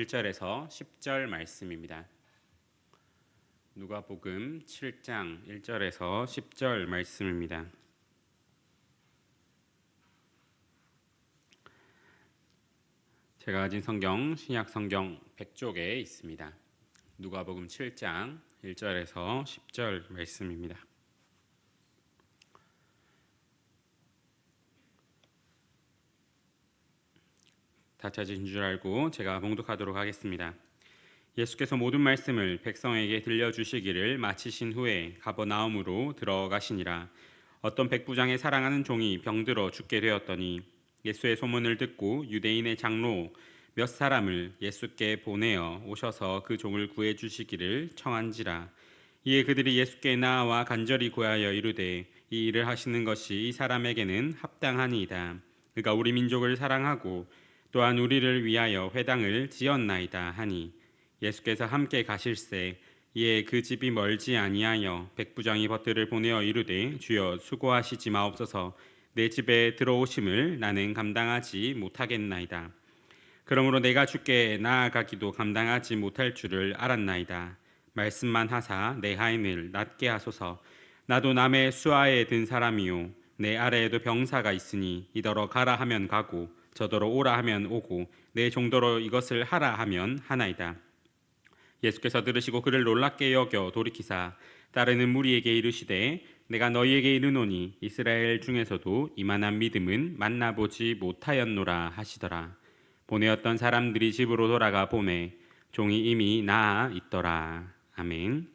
1절에서 10절 말씀입니다. 누가복음 7장 1절에서 10절 말씀입니다. 제가 가진 성경 신약 성경 100쪽에 있습니다. 누가복음 7장 1절에서 10절 말씀입니다. 다 찾으신 줄 알고 제가 봉독하도록 하겠습니다. 예수께서 모든 말씀을 백성에게 들려주시기를 마치신 후에 가버나움으로 들어가시니라. 어떤 백부장의 사랑하는 종이 병들어 죽게 되었더니 예수의 소문을 듣고 유대인의 장로 몇 사람을 예수께 보내어 오셔서 그 종을 구해 주시기를 청한지라. 이에 그들이 예수께 나아와 간절히 구하여 이르되 이 일을 하시는 것이 이 사람에게는 합당하니이다. 그가 우리 민족을 사랑하고 또한 우리를 위하여 회당을 지었나이다 하니 예수께서 함께 가실새 이에 그 집이 멀지 아니하여 백부장이 벗들을 보내어 이르되 주여 수고하시지 마옵소서. 내 집에 들어오심을 나는 감당하지 못하겠나이다. 그러므로 내가 주께 나아가기도 감당하지 못할 줄을 알았나이다. 말씀만 하사 내 하인을 낫게 하소서. 나도 남의 수하에 든 사람이요 내 아래에도 병사가 있으니 이더러 가라 하면 가고 저더러 오라 하면 오고 내 종도로 이것을 하라 하면 하나이다. 예수께서 들으시고 그를 놀랍게 여겨 돌이키사 따르는 무리에게 이르시되 내가 너희에게 이르노니 이스라엘 중에서도 이만한 믿음은 만나보지 못하였노라 하시더라. 보내었던 사람들이 집으로 돌아가 보매 종이 이미 나아 있더라. 아멘.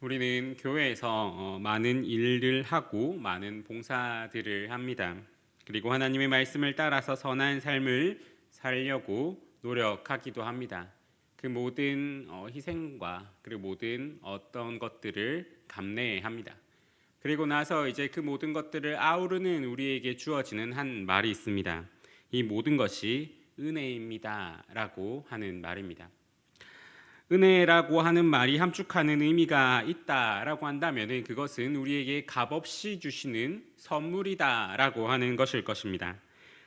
우리는 교회에서 많은 일을 하고 많은 봉사들을 합니다. 그리고 하나님의 말씀을 따라서 선한 삶을 살려고 노력하기도 합니다. 그 모든 희생과 그리고 모든 어떤 것들을 감내합니다. 그리고 나서 이제 그 모든 것들을 아우르는 우리에게 주어지는 한 말이 있습니다. 이 모든 것이 은혜입니다라고 하는 말입니다. 은혜라고 하는 말이 함축하는 의미가 있다라고 한다면 그것은 우리에게 값없이 주시는 선물이다라고 하는 것일 것입니다.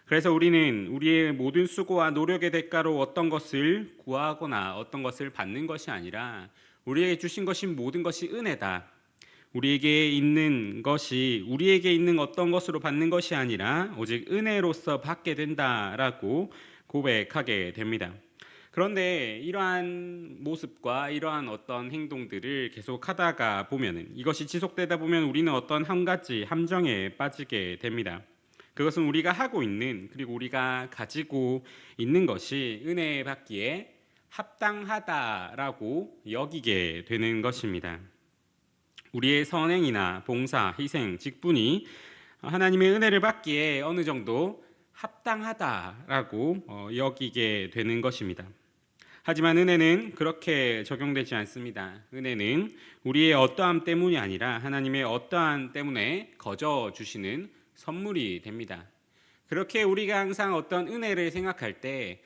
그래서 우리는 우리의 모든 수고와 노력의 대가로 어떤 것을 구하거나 어떤 것을 받는 것이 아니라 우리에게 주신 것인 모든 것이 은혜다. 우리에게 있는 것이 우리에게 있는 어떤 것으로 받는 것이 아니라 오직 은혜로서 받게 된다라고 고백하게 됩니다. 그런데 이러한 모습과 이러한 어떤 행동들을 계속 하다가 보면 이것이 지속되다 보면 우리는 어떤 한 가지 함정에 빠지게 됩니다. 그것은 우리가 하고 있는 그리고 우리가 가지고 있는 것이 은혜 받기에 합당하다라고 여기게 되는 것입니다. 우리의 선행이나 봉사, 희생, 직분이 하나님의 은혜를 받기에 어느 정도 합당하다라고 여기게 되는 것입니다. 하지만 은혜는 그렇게 적용되지 않습니다. 은혜는 우리의 어떠함 때문이 아니라 하나님의 어떠함 때문에 거저 주시는 선물이 됩니다. 그렇게 우리가 항상 어떤 은혜를 생각할 때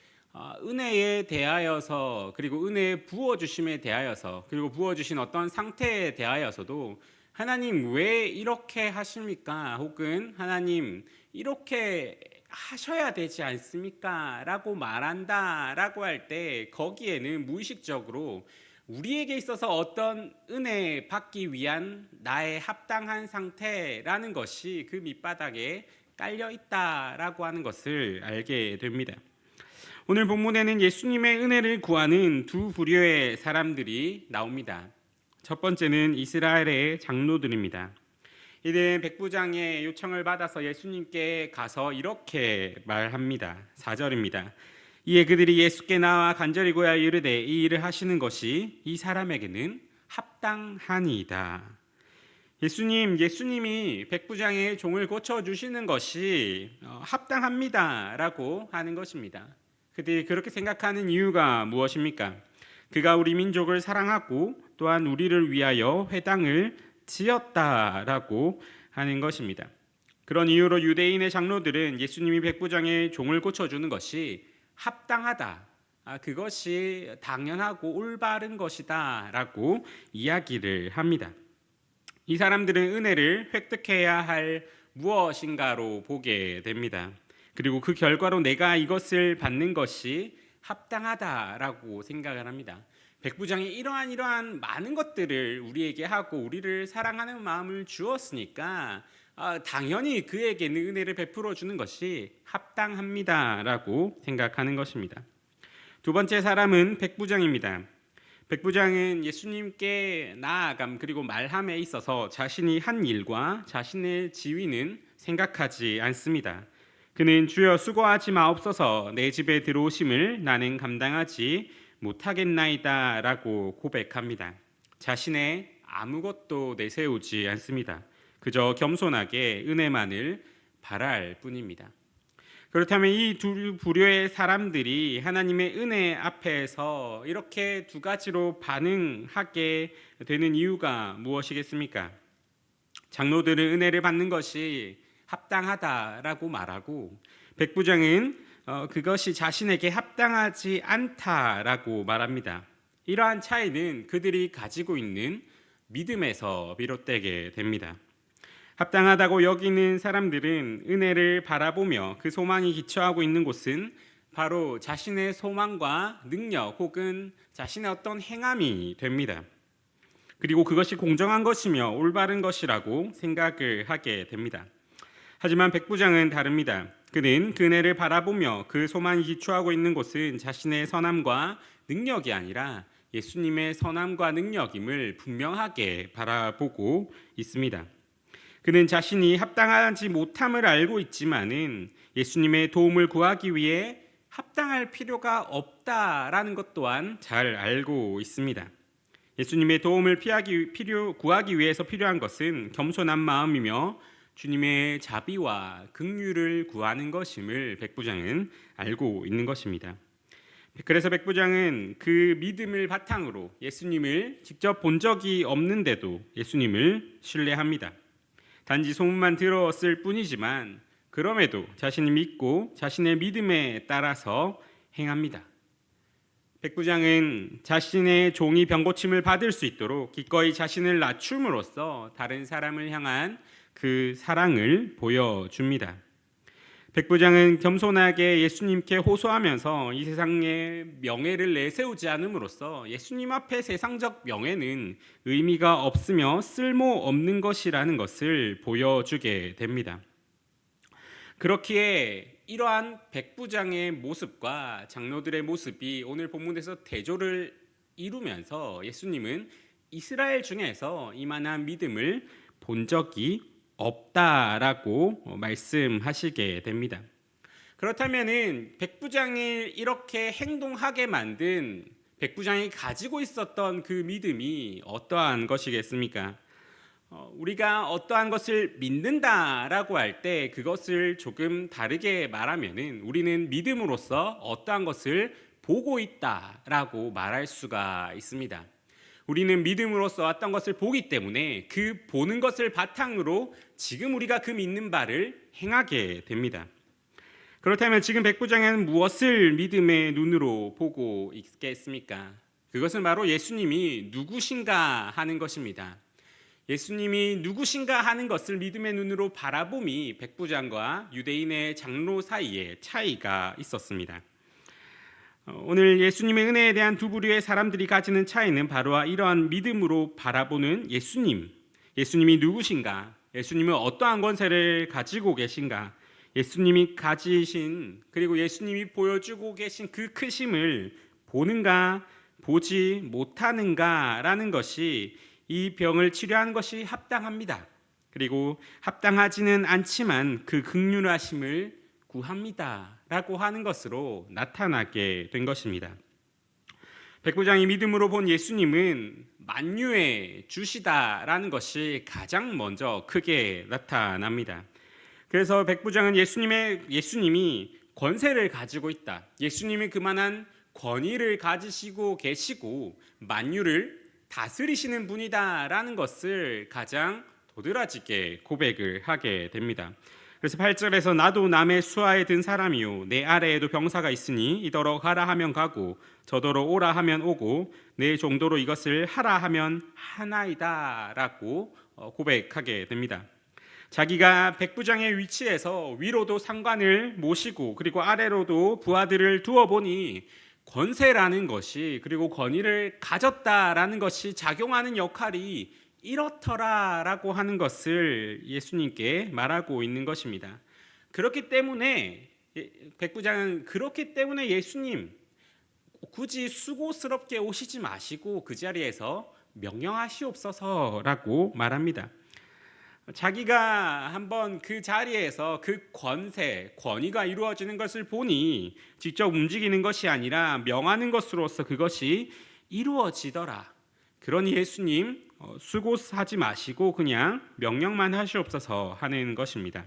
은혜에 대하여서 그리고 은혜의 부어주심에 대하여서 그리고 부어주신 어떤 상태에 대하여서도 하나님 왜 이렇게 하십니까? 혹은 하나님 이렇게 하셔야 되지 않습니까? 라고 말한다라고 할 때 거기에는 무의식적으로 우리에게 있어서 어떤 은혜 받기 위한 나의 합당한 상태라는 것이 그 밑바닥에 깔려 있다라고 하는 것을 알게 됩니다. 오늘 본문에는 예수님의 은혜를 구하는 두 부류의 사람들이 나옵니다. 첫 번째는 이스라엘의 장로들입니다. 이들은 백부장의 요청을 받아서 예수님께 가서 이렇게 말합니다. 4절입니다. 이에 그들이 예수께 나와 간절히 구하여 이르되 이 일을 하시는 것이 이 사람에게는 합당하니이다. 예수님이 백부장의 종을 고쳐주시는 것이 합당합니다라고 하는 것입니다. 그들이 그렇게 생각하는 이유가 무엇입니까? 그가 우리 민족을 사랑하고 또한 우리를 위하여 회당을 지었다라고 하는 것입니다. 그런 이유로 유대인의 장로들은 예수님이 백부장의 종을 고쳐주는 것이 합당하다, 그것이 당연하고 올바른 것이다 라고 이야기를 합니다. 이 사람들은 은혜를 획득해야 할 무엇인가로 보게 됩니다. 그리고 그 결과로 내가 이것을 받는 것이 합당하다라고 생각을 합니다. 백부장이 이러한 많은 것들을 우리에게 하고 우리를 사랑하는 마음을 주었으니까 당연히 그에게는 은혜를 베풀어 주는 것이 합당합니다라고 생각하는 것입니다. 두 번째 사람은 백부장입니다. 백부장은 예수님께 나아감 그리고 말함에 있어서 자신이 한 일과 자신의 지위는 생각하지 않습니다. 그는 주여 수고하지 마옵소서 내 집에 들어오심을 나는 감당하지 못하겠나이다 라고 고백합니다. 자신의 아무것도 내세우지 않습니다. 그저 겸손하게 은혜만을 바랄 뿐입니다. 그렇다면 이 두 부류의 사람들이 하나님의 은혜 앞에서 이렇게 두 가지로 반응하게 되는 이유가 무엇이겠습니까? 장로들은 은혜를 받는 것이 합당하다라고 말하고 백부장은 그것이 자신에게 합당하지 않다라고 말합니다. 이러한 차이는 그들이 가지고 있는 믿음에서 비롯되게 됩니다. 합당하다고 여기는 사람들은 은혜를 바라보며 그 소망이 기초하고 있는 곳은 바로 자신의 소망과 능력 혹은 자신의 어떤 행함이 됩니다. 그리고 그것이 공정한 것이며 올바른 것이라고 생각을 하게 됩니다. 하지만 백부장은 다릅니다. 그는 그 은혜를 바라보며 그 소망이 기초하고 있는 곳은 자신의 선함과 능력이 아니라 예수님의 선함과 능력임을 분명하게 바라보고 있습니다. 그는 자신이 합당하지 못함을 알고 있지만은 예수님의 도움을 구하기 위해 합당할 필요가 없다라는 것 또한 잘 알고 있습니다. 예수님의 도움을 구하기 위해서 필요한 것은 겸손한 마음이며 주님의 자비와 긍휼을 구하는 것임을 백부장은 알고 있는 것입니다. 그래서 백부장은 그 믿음을 바탕으로 예수님을 직접 본 적이 없는데도 예수님을 신뢰합니다. 단지 소문만 들었을 뿐이지만 그럼에도 자신이 믿고 자신의 믿음에 따라서 행합니다. 백부장은 자신의 종이 병고침을 받을 수 있도록 기꺼이 자신을 낮춤으로써 다른 사람을 향한 그 사랑을 보여줍니다. 백부장은 겸손하게 예수님께 호소하면서 이 세상의 명예를 내세우지 않음으로써 예수님 앞에 세상적 명예는 의미가 없으며 쓸모없는 것이라는 것을 보여주게 됩니다. 그렇기에 이러한 백부장의 모습과 장로들의 모습이 오늘 본문에서 대조를 이루면서 예수님은 이스라엘 중에서 이만한 믿음을 본 적이 없다라고 말씀하시게 됩니다. 그렇다면은 백부장이 이렇게 행동하게 만든 백부장이 가지고 있었던 그 믿음이 어떠한 것이겠습니까? 우리가 어떠한 것을 믿는다라고 할 때 그것을 조금 다르게 말하면은 우리는 믿음으로써 어떠한 것을 보고 있다라고 말할 수가 있습니다. 우리는 믿음으로써 어떤 것을 보기 때문에 그 보는 것을 바탕으로 지금 우리가 그 믿는 바를 행하게 됩니다. 그렇다면 지금 백부장은 무엇을 믿음의 눈으로 보고 있겠습니까? 그것은 바로 예수님이 누구신가 하는 것입니다. 예수님이 누구신가 하는 것을 믿음의 눈으로 바라봄이 백부장과 유대인의 장로 사이에 차이가 있었습니다. 오늘 예수님의 은혜에 대한 두 부류의 사람들이 가지는 차이는 바로 이러한 믿음으로 바라보는 예수님이 누구신가, 예수님은 어떠한 권세를 가지고 계신가, 예수님이 가지신 그리고 예수님이 보여주고 계신 그 크심을 보는가 보지 못하는가라는 것이 이 병을 치료하는 것이 합당합니다. 그리고 합당하지는 않지만 그 긍휼하심을 구합니다 라고 하는 것으로 나타나게 된 것입니다. 백부장이 믿음으로 본 예수님은 만유의 주시다라는 것이 가장 먼저 크게 나타납니다. 그래서 백부장은 예수님이 권세를 가지고 있다, 예수님이 그만한 권위를 가지시고 계시고 만유를 다스리시는 분이다라는 것을 가장 도드라지게 고백을 하게 됩니다. 그래서 8절에서 나도 남의 수하에 든 사람이요 내 아래에도 병사가 있으니 이더러 가라 하면 가고 저더러 오라 하면 오고 내 정도로 이것을 하라 하면 하나이다 라고 고백하게 됩니다. 자기가 백부장의 위치에서 위로도 상관을 모시고 그리고 아래로도 부하들을 두어 보니 권세라는 것이, 그리고 권위를 가졌다라는 것이 작용하는 역할이 이렇더라라고 하는 것을 예수님께 말하고 있는 것입니다. 그렇기 때문에 백부장은 그렇기 때문에 예수님 굳이 수고스럽게 오시지 마시고 그 자리에서 명령하시옵소서라고 말합니다. 자기가 한번 그 자리에서 그 권위가 이루어지는 것을 보니 직접 움직이는 것이 아니라 명하는 것으로서 그것이 이루어지더라. 그러니 예수님 수고하지 마시고 그냥 명령만 하시옵소서 하는 것입니다.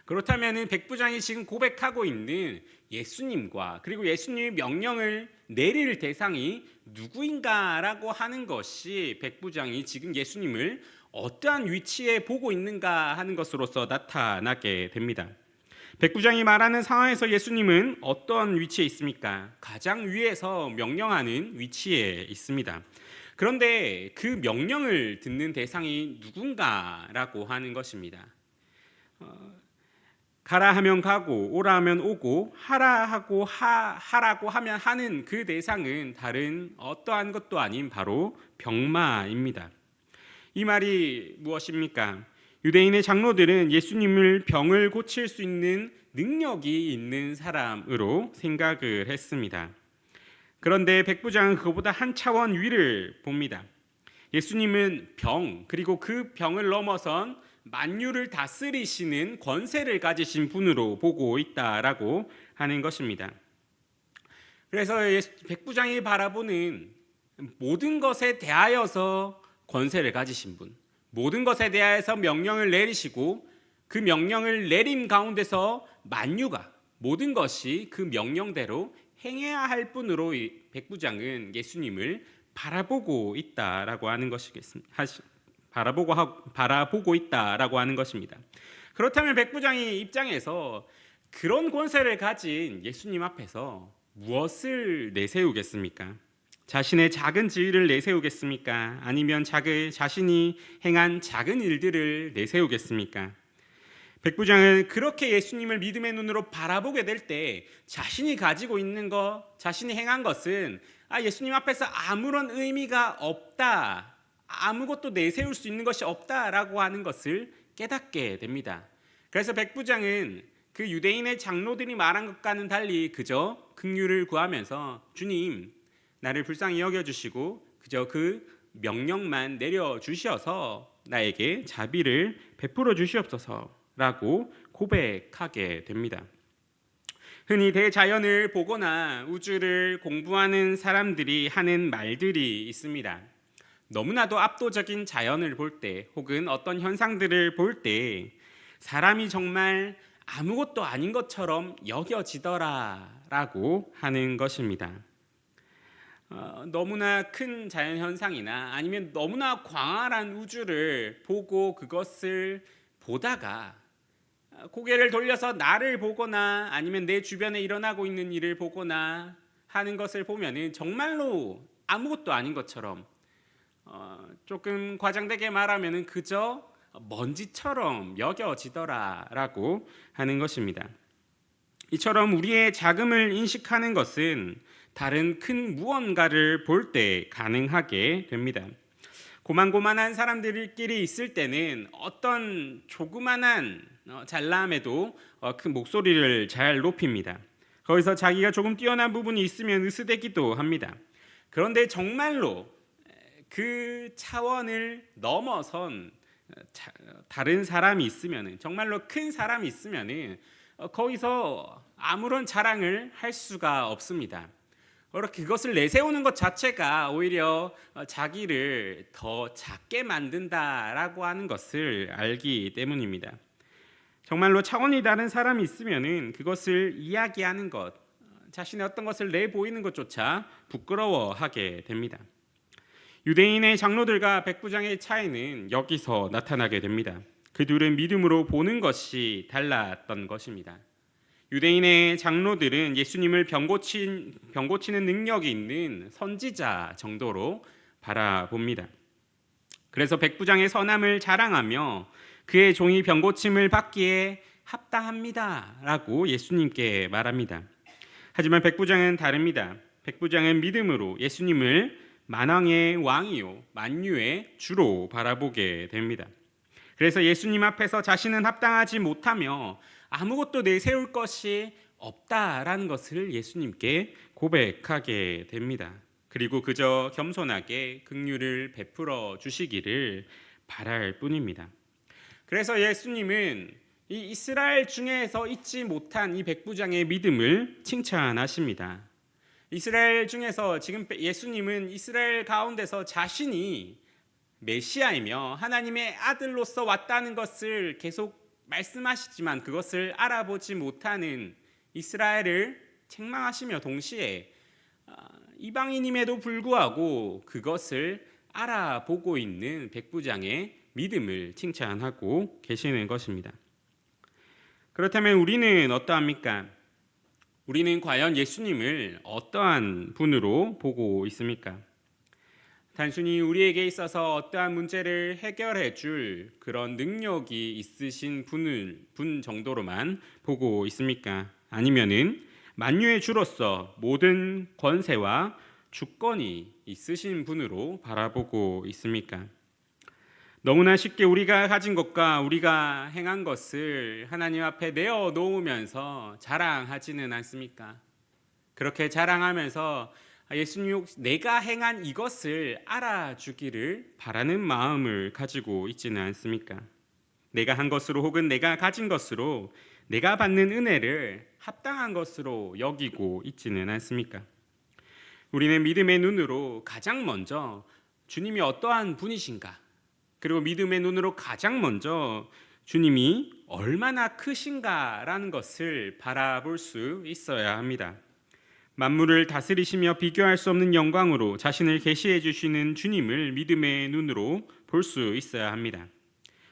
그렇다면 백부장이 지금 고백하고 있는 예수님과 그리고 예수님의 명령을 내릴 대상이 누구인가라고 하는 것이 백부장이 지금 예수님을 어떠한 위치에 보고 있는가 하는 것으로서 나타나게 됩니다. 백부장이 말하는 상황에서 예수님은 어떤 위치에 있습니까? 가장 위에서 명령하는 위치에 있습니다. 그런데 그 명령을 듣는 대상이 누군가라고 하는 것입니다. 가라 하면 가고 오라 하면 오고 하라고 하면 하는 그 대상은 다른 어떠한 것도 아닌 바로 병마입니다. 이 말이 무엇입니까? 유대인의 장로들은 예수님을 병을 고칠 수 있는 능력이 있는 사람으로 생각을 했습니다. 그런데 백부장은 그것보다 한 차원 위를 봅니다. 예수님은 병, 그리고 그 병을 넘어선 만유를 다스리시는 권세를 가지신 분으로 보고 있다라고 하는 것입니다. 그래서 백부장이 바라보는 모든 것에 대하여서 권세를 가지신 분, 모든 것에 대하여서 명령을 내리시고 그 명령을 내림 가운데서 만유가 모든 것이 그 명령대로 행해야 할 분으로 백부장은 예수님을 바라보고 있다라고 하는 것이겠습니다. 바라보고 있다라고 하는 것입니다. 그렇다면 백부장의 입장에서 그런 권세를 가진 예수님 앞에서 무엇을 내세우겠습니까? 자신의 작은 지위를 내세우겠습니까? 아니면 자신이 행한 작은 일들을 내세우겠습니까? 백부장은 그렇게 예수님을 믿음의 눈으로 바라보게 될 때 자신이 가지고 있는 것, 자신이 행한 것은 예수님 앞에서 아무런 의미가 없다, 아무것도 내세울 수 있는 것이 없다라고 하는 것을 깨닫게 됩니다. 그래서 백부장은 그 유대인의 장로들이 말한 것과는 달리 그저 긍휼을 구하면서 주님, 나를 불쌍히 여겨주시고 그저 그 명령만 내려주셔서 나에게 자비를 베풀어 주시옵소서라고 고백하게 됩니다. 흔히 대자연을 보거나 우주를 공부하는 사람들이 하는 말들이 있습니다. 너무나도 압도적인 자연을 볼 때 혹은 어떤 현상들을 볼 때 사람이 정말 아무것도 아닌 것처럼 여겨지더라라고 하는 것입니다. 너무나 큰 자연 현상이나 아니면 너무나 광활한 우주를 보고 그것을 보다가 고개를 돌려서 나를 보거나 아니면 내 주변에 일어나고 있는 일을 보거나 하는 것을 보면은 정말로 아무것도 아닌 것처럼 조금 과장되게 말하면은 그저 먼지처럼 여겨지더라라고 하는 것입니다. 이처럼 우리의 작음을 인식하는 것은 다른 큰 무언가를 볼 때 가능하게 됩니다. 고만고만한 사람들끼리 있을 때는 어떤 조그만한 잘남에도 큰 목소리를 잘 높입니다. 거기서 자기가 조금 뛰어난 부분이 있으면 으스대기도 합니다. 그런데 정말로 그 차원을 넘어선 다른 사람이 있으면, 정말로 큰 사람이 있으면 거기서 아무런 자랑을 할 수가 없습니다. 그것을 내세우는 것 자체가 오히려 자기를 더 작게 만든다라고 하는 것을 알기 때문입니다. 정말로 차원이 다른 사람이 있으면 그것을 이야기하는 것, 자신의 어떤 것을 내보이는 것조차 부끄러워하게 됩니다. 유대인의 장로들과 백부장의 차이는 여기서 나타나게 됩니다. 그 둘은 믿음으로 보는 것이 달랐던 것입니다. 유대인의 장로들은 예수님을 병 고치는 능력이 있는 선지자 정도로 바라봅니다. 그래서 백부장의 선함을 자랑하며 그의 종이 병 고침을 받기에 합당합니다라고 예수님께 말합니다. 하지만 백부장은 다릅니다. 백부장은 믿음으로 예수님을 만왕의 왕이요 만유의 주로 바라보게 됩니다. 그래서 예수님 앞에서 자신은 합당하지 못하며 아무것도 내세울 것이 없다라는 것을 예수님께 고백하게 됩니다. 그리고 그저 겸손하게 긍휼을 베풀어 주시기를 바랄 뿐입니다. 그래서 예수님은 이 이스라엘 중에서 잊지 못한 이 백부장의 믿음을 칭찬하십니다. 이스라엘 중에서 지금 예수님은 이스라엘 가운데서 자신이 메시아이며 하나님의 아들로서 왔다는 것을 계속 말씀하시지만 그것을 알아보지 못하는 이스라엘을 책망하시며 동시에 이방인임에도 불구하고 그것을 알아보고 있는 백부장의 믿음을 칭찬하고 계시는 것입니다. 그렇다면 우리는 어떠합니까? 우리는 과연 예수님을 어떠한 분으로 보고 있습니까? 단순히 우리에게 있어서 어떠한 문제를 해결해 줄 그런 능력이 있으신 분 정도로만 보고 있습니까? 아니면은 만유의 주로서 모든 권세와 주권이 있으신 분으로 바라보고 있습니까? 너무나 쉽게 우리가 가진 것과 우리가 행한 것을 하나님 앞에 내어 놓으면서 자랑하지는 않습니까? 그렇게 자랑하면서 예수님 내가 행한 이것을 알아주기를 바라는 마음을 가지고 있지는 않습니까? 내가 한 것으로 혹은 내가 가진 것으로 내가 받는 은혜를 합당한 것으로 여기고 있지는 않습니까? 우리는 믿음의 눈으로 가장 먼저 주님이 어떠한 분이신가, 그리고 믿음의 눈으로 가장 먼저 주님이 얼마나 크신가라는 것을 바라볼 수 있어야 합니다. 만물을 다스리시며 비교할 수 없는 영광으로 자신을 계시해 주시는 주님을 믿음의 눈으로 볼 수 있어야 합니다.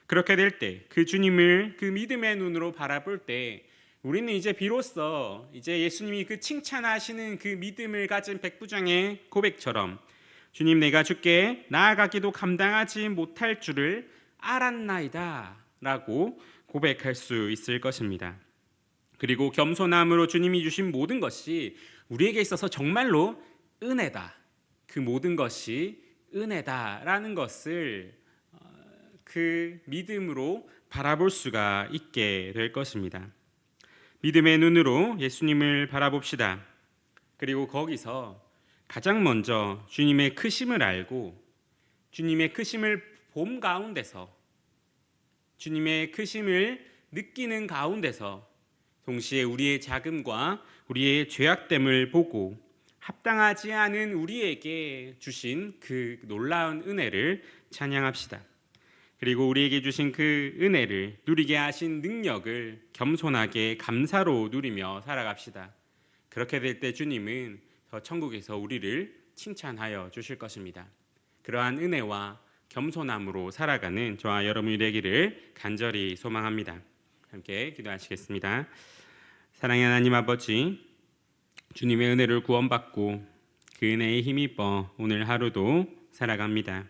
그렇게 될 때 그 주님을 그 믿음의 눈으로 바라볼 때 우리는 이제 비로소 이제 예수님이 그 칭찬하시는 그 믿음을 가진 백부장의 고백처럼 주님 내가 주께 나아가기도 감당하지 못할 줄을 알았나이다 라고 고백할 수 있을 것입니다. 그리고 겸손함으로 주님이 주신 모든 것이 우리에게 있어서 정말로 은혜다, 그 모든 것이 은혜다라는 것을 그 믿음으로 바라볼 수가 있게 될 것입니다. 믿음의 눈으로 예수님을 바라봅시다. 그리고 거기서 가장 먼저 주님의 크심을 알고 주님의 크심을 봄 가운데서 주님의 크심을 느끼는 가운데서 동시에 우리의 작음과 우리의 죄악됨을 보고 합당하지 않은 우리에게 주신 그 놀라운 은혜를 찬양합시다. 그리고 우리에게 주신 그 은혜를 누리게 하신 능력을 겸손하게 감사로 누리며 살아갑시다. 그렇게 될 때 주님은 더 천국에서 우리를 칭찬하여 주실 것입니다. 그러한 은혜와 겸손함으로 살아가는 저와 여러분이 되기를 간절히 소망합니다. 함께 기도하시겠습니다. 사랑의 하나님 아버지, 주님의 은혜를 구원받고 그 은혜에 힘입어 오늘 하루도 살아갑니다.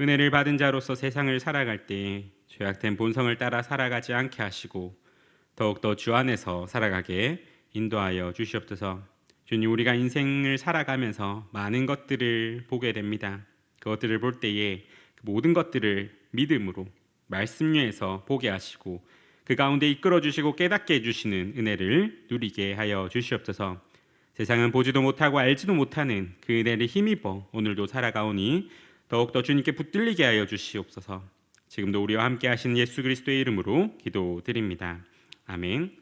은혜를 받은 자로서 세상을 살아갈 때 죄악된 본성을 따라 살아가지 않게 하시고 더욱더 주 안에서 살아가게 인도하여 주시옵소서. 주님, 우리가 인생을 살아가면서 많은 것들을 보게 됩니다. 그것들을 볼 때에 모든 것들을 믿음으로 말씀위에서 보게 하시고 그 가운데 이끌어 주시고 깨닫게 해주시는 은혜를 누리게 하여 주시옵소서. 세상은 보지도 못하고 알지도 못하는 그 은혜를 힘입어 오늘도 살아가오니 더욱더 주님께 붙들리게 하여 주시옵소서. 지금도 우리와 함께 하시는 예수 그리스도의 이름으로 기도드립니다. 아멘.